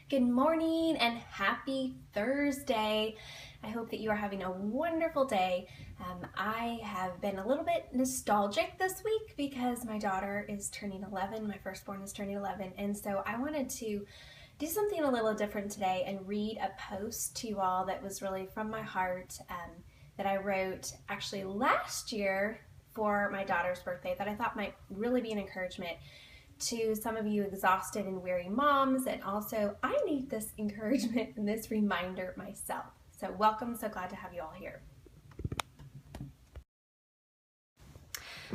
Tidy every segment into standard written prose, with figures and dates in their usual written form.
Good morning and happy Thursday. I hope that you are having a wonderful day. I have been a little bit nostalgic this week because my daughter is turning 11. My firstborn is turning 11. And so I wanted to do something a little different today and read a post to you all that was really from my heart that I wrote actually last year for my daughter's birthday that I thought might really be an encouragement to some of you exhausted and weary moms, and also I need this encouragement and this reminder myself. So welcome, so glad to have you all here.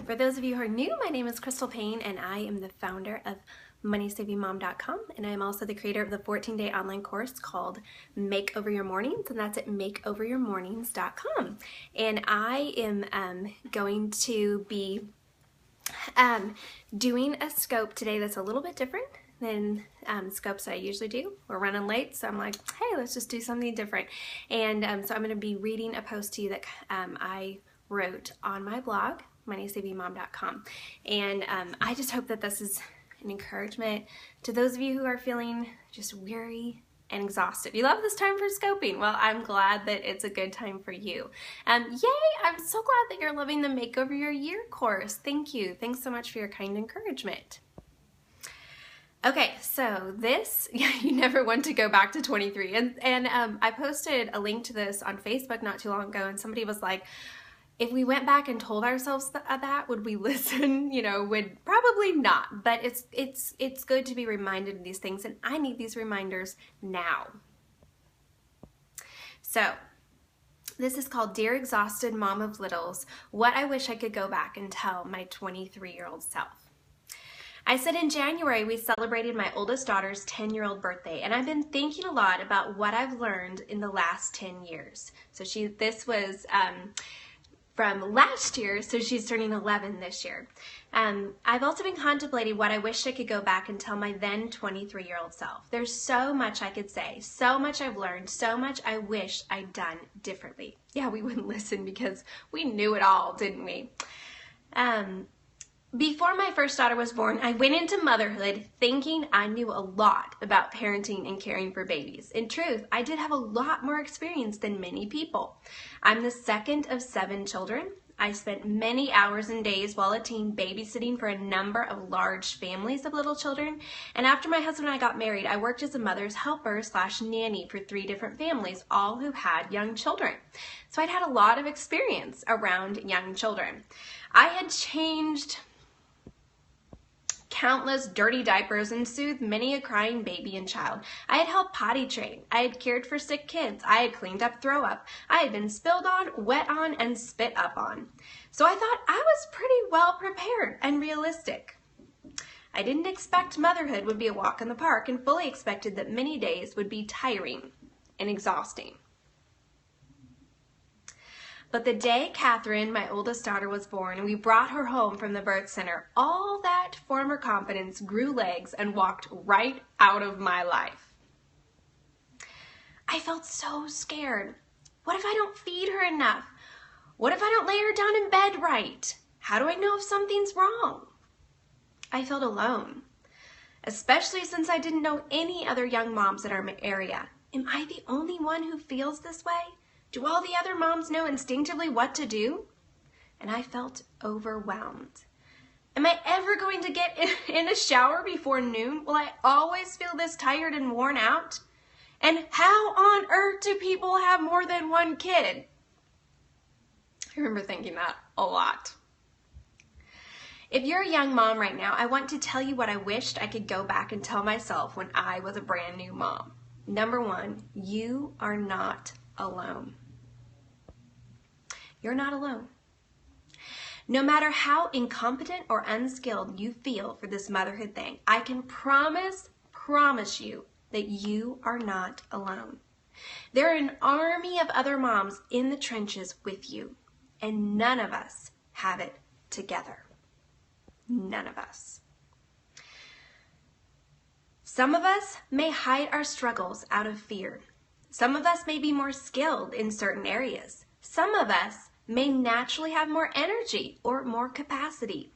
For those of you who are new, my name is Crystal Payne and I am the founder of MoneySavingMom.com, and I'm also the creator of the 14-day online course called Make Over Your Mornings, and that's at makeoveryourmornings.com. And I am going to be doing a scope today that's a little bit different than scopes that I usually do. We're running late, so I'm like, hey, let's just do something different. And so I'm going to be reading a post to you that I wrote on my blog, MoneySavingMom.com. And I just hope that this is an encouragement to those of you who are feeling just weary and exhausted. You love this time for scoping. Well, I'm glad that it's a good time for you. Yay! I'm so glad that you're loving the Make Over Your Year course. Thank you. Thanks so much for your kind encouragement. Okay, so this, you never want to go back to 23. And I posted a link to this on Facebook not too long ago, and somebody was like, if we went back and told ourselves that, would we listen? You know, would probably not, but it's good to be reminded of these things, and I need these reminders now. So this is called Dear Exhausted Mom of Littles, What I Wish I Could Go Back and Tell My 23-year-old Self. I said in January we celebrated my oldest daughter's 10-year-old birthday, and I've been thinking a lot about what I've learned in the last 10 years. So this was from last year, so she's turning 11 this year. I've also been contemplating what I wish I could go back and tell my then 23-year-old self. There's so much I could say, so much I've learned, so much I wish I'd done differently. Yeah, we wouldn't listen because we knew it all, didn't we? Before my first daughter was born, I went into motherhood thinking I knew a lot about parenting and caring for babies. In truth, I did have a lot more experience than many people. I'm the second of 7 children. I spent many hours and days while a teen babysitting for a number of large families of little children. And after my husband and I got married, I worked as a mother's helper / nanny for 3 different families, all who had young children. So I'd had a lot of experience around young children. I had changed countless dirty diapers and soothed many a crying baby and child. I had helped potty train. I had cared for sick kids. I had cleaned up throw up. I had been spilled on, wet on, and spit up on. So I thought I was pretty well prepared and realistic. I didn't expect motherhood would be a walk in the park, and fully expected that many days would be tiring and exhausting. But the day Catherine, my oldest daughter, was born and we brought her home from the birth center, all that former confidence grew legs and walked right out of my life. I felt so scared. What if I don't feed her enough? What if I don't lay her down in bed right? How do I know if something's wrong? I felt alone, especially since I didn't know any other young moms in our area. Am I the only one who feels this way? Do all the other moms know instinctively what to do? And I felt overwhelmed. Am I ever going to get in a shower before noon? Will I always feel this tired and worn out? And how on earth do people have more than one kid? I remember thinking that a lot. If you're a young mom right now, I want to tell you what I wished I could go back and tell myself when I was a brand new mom. Number 1, you are not alone. You're not alone. No matter how incompetent or unskilled you feel for this motherhood thing, I can promise you that you are not alone. There are an army of other moms in the trenches with you, and none of us have it together. None of us. Some of us may hide our struggles out of fear. Some of us may be more skilled in certain areas. Some of us may naturally have more energy or more capacity.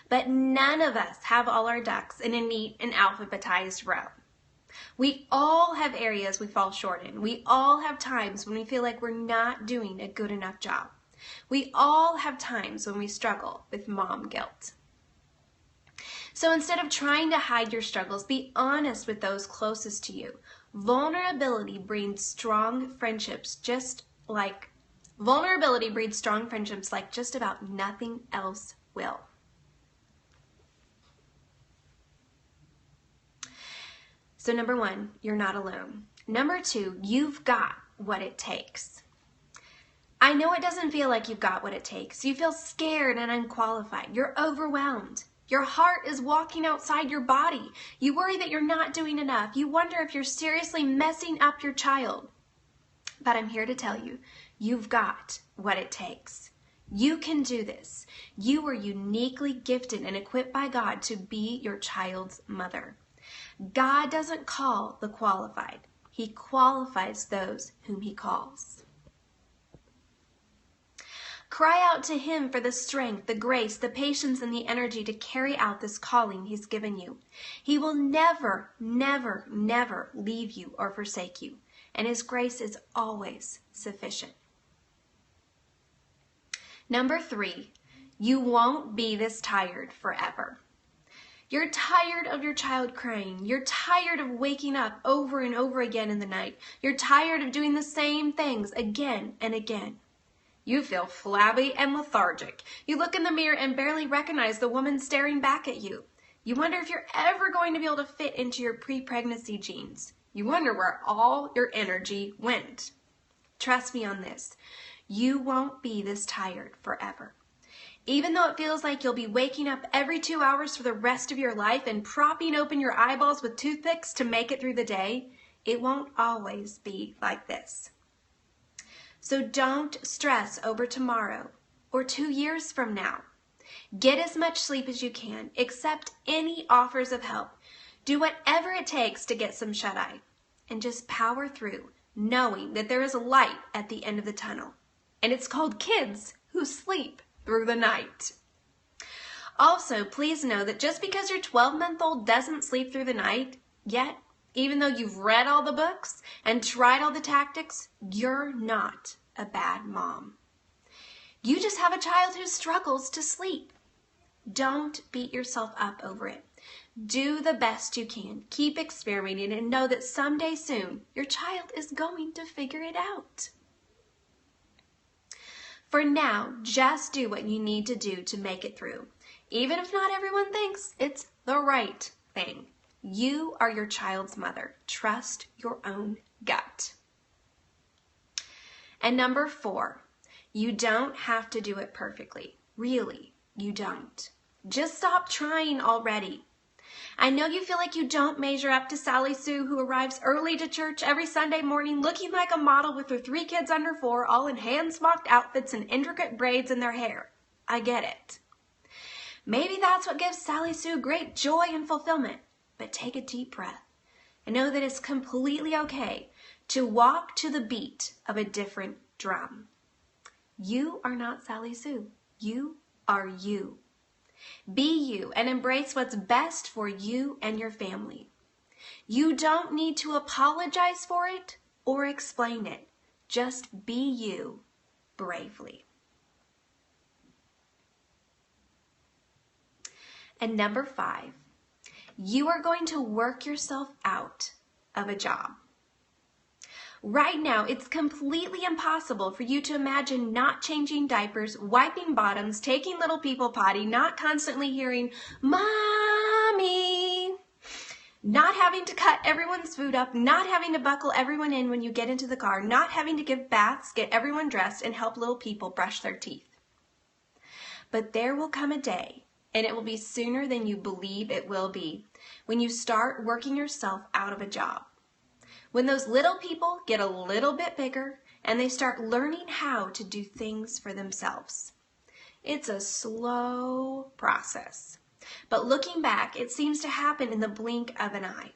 But none of us have all our ducks in a neat and alphabetized row. We all have areas we fall short in. We all have times when we feel like we're not doing a good enough job. We all have times when we struggle with mom guilt. So instead of trying to hide your struggles, be honest with those closest to you. Vulnerability breeds strong friendships like just about nothing else will. So number 1, you're not alone. Number 2, you've got what it takes. I know it doesn't feel like you've got what it takes. You feel scared and unqualified. You're overwhelmed. Your heart is walking outside your body. You worry that you're not doing enough. You wonder if you're seriously messing up your child. But I'm here to tell you, you've got what it takes. You can do this. You are uniquely gifted and equipped by God to be your child's mother. God doesn't call the qualified. He qualifies those whom he calls. Cry out to him for the strength, the grace, the patience, and the energy to carry out this calling he's given you. He will never, never, never leave you or forsake you, and his grace is always sufficient. Number 3, you won't be this tired forever. You're tired of your child crying. You're tired of waking up over and over again in the night. You're tired of doing the same things again and again. You feel flabby and lethargic. You look in the mirror and barely recognize the woman staring back at you. You wonder if you're ever going to be able to fit into your pre-pregnancy jeans. You wonder where all your energy went. Trust me on this. You won't be this tired forever. Even though it feels like you'll be waking up every 2 hours for the rest of your life and propping open your eyeballs with toothpicks to make it through the day, it won't always be like this. So don't stress over tomorrow or 2 years from now. Get as much sleep as you can. Accept any offers of help. Do whatever it takes to get some shut-eye. And just power through, knowing that there is a light at the end of the tunnel. And it's called kids who sleep through the night. Also, please know that just because your 12-month-old doesn't sleep through the night yet, even though you've read all the books and tried all the tactics, you're not a bad mom. You just have a child who struggles to sleep. Don't beat yourself up over it. Do the best you can. Keep experimenting and know that someday soon, your child is going to figure it out. For now, just do what you need to do to make it through. Even if not everyone thinks it's the right thing. You are your child's mother. Trust your own gut. And number 4, you don't have to do it perfectly. Really, you don't. Just stop trying already. I know you feel like you don't measure up to Sally Sue, who arrives early to church every Sunday morning looking like a model with her 3 kids under 4, all in hand-smocked outfits and intricate braids in their hair. I get it. Maybe that's what gives Sally Sue great joy and fulfillment. But take a deep breath and know that it's completely okay to walk to the beat of a different drum. You are not Sally Sue. You are you. Be you and embrace what's best for you and your family. You don't need to apologize for it or explain it. Just be you bravely. And number 5, you are going to work yourself out of a job. Right now, it's completely impossible for you to imagine not changing diapers, wiping bottoms, taking little people potty, not constantly hearing, "Mommy," not having to cut everyone's food up, not having to buckle everyone in when you get into the car, not having to give baths, get everyone dressed, and help little people brush their teeth. But there will come a day, and it will be sooner than you believe it will be, when you start working yourself out of a job. When those little people get a little bit bigger and they start learning how to do things for themselves. It's a slow process, but looking back, it seems to happen in the blink of an eye.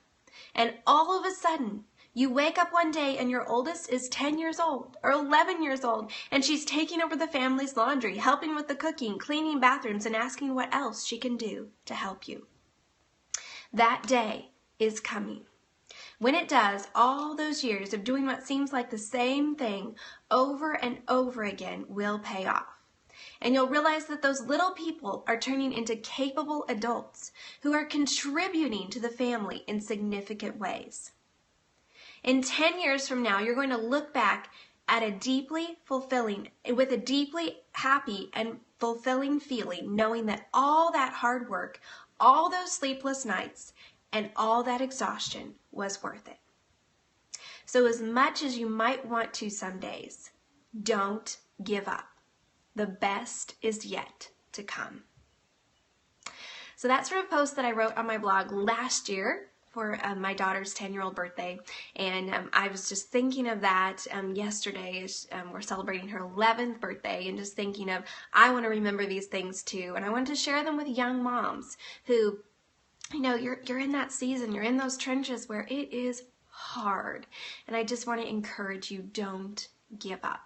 And all of a sudden, you wake up one day and your oldest is 10 years old or 11 years old, and she's taking over the family's laundry, helping with the cooking, cleaning bathrooms, and asking what else she can do to help you. That day is coming When it does, all those years of doing what seems like the same thing over and over again will pay off. And you'll realize that those little people are turning into capable adults who are contributing to the family in significant ways. In 10 years from now, you're going to look back at a deeply fulfilling, with a deeply happy and fulfilling feeling, knowing that all that hard work, all those sleepless nights, and all that exhaustion was worth it. So as much as you might want to some days, don't give up. The best is yet to come. So that's from a post that I wrote on my blog last year for my daughter's 10-year-old birthday, and I was just thinking of that yesterday as we're celebrating her 11th birthday, and just thinking of, I want to remember these things too, and I want to share them with young moms who, you know, you're in that season, you're in those trenches where it is hard, and I just want to encourage you, don't give up.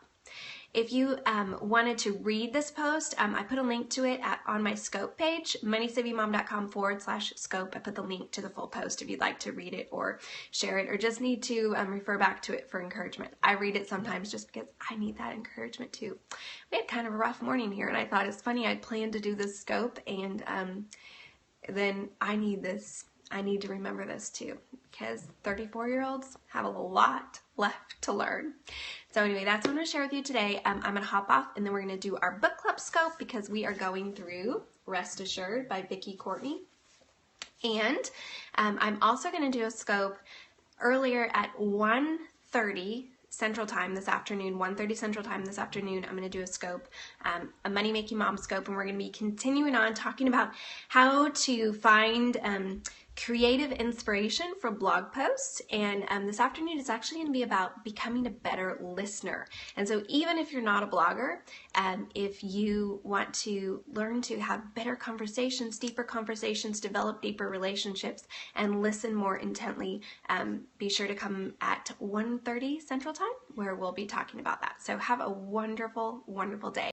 If you wanted to read this post, I put a link to it on my scope page, MoneySavingMom.com/scope. I put the link to the full post if you'd like to read it or share it, or just need to refer back to it for encouragement. I read it sometimes just because I need that encouragement too. We had kind of a rough morning here, and I thought it's funny, I'd planned to do this scope, and then I need this. I need to remember this too, because 34-year-olds have a lot left to learn. So anyway, that's what I'm going to share with you today. I'm going to hop off, and then we're going to do our book club scope, because we are going through Rest Assured by Vicki Courtney. And I'm also going to do a scope earlier at 1:30 Central Time this afternoon, 1:30 Central Time this afternoon. I'm going to do a scope, a Money Making Mom scope, and we're going to be continuing on talking about how to find creative inspiration for blog posts. And this afternoon is actually going to be about becoming a better listener. And so even if you're not a blogger, if you want to learn to have better conversations, deeper conversations, develop deeper relationships, and listen more intently, be sure to come at 1:30 Central Time, where we'll be talking about that. So have a wonderful, wonderful day.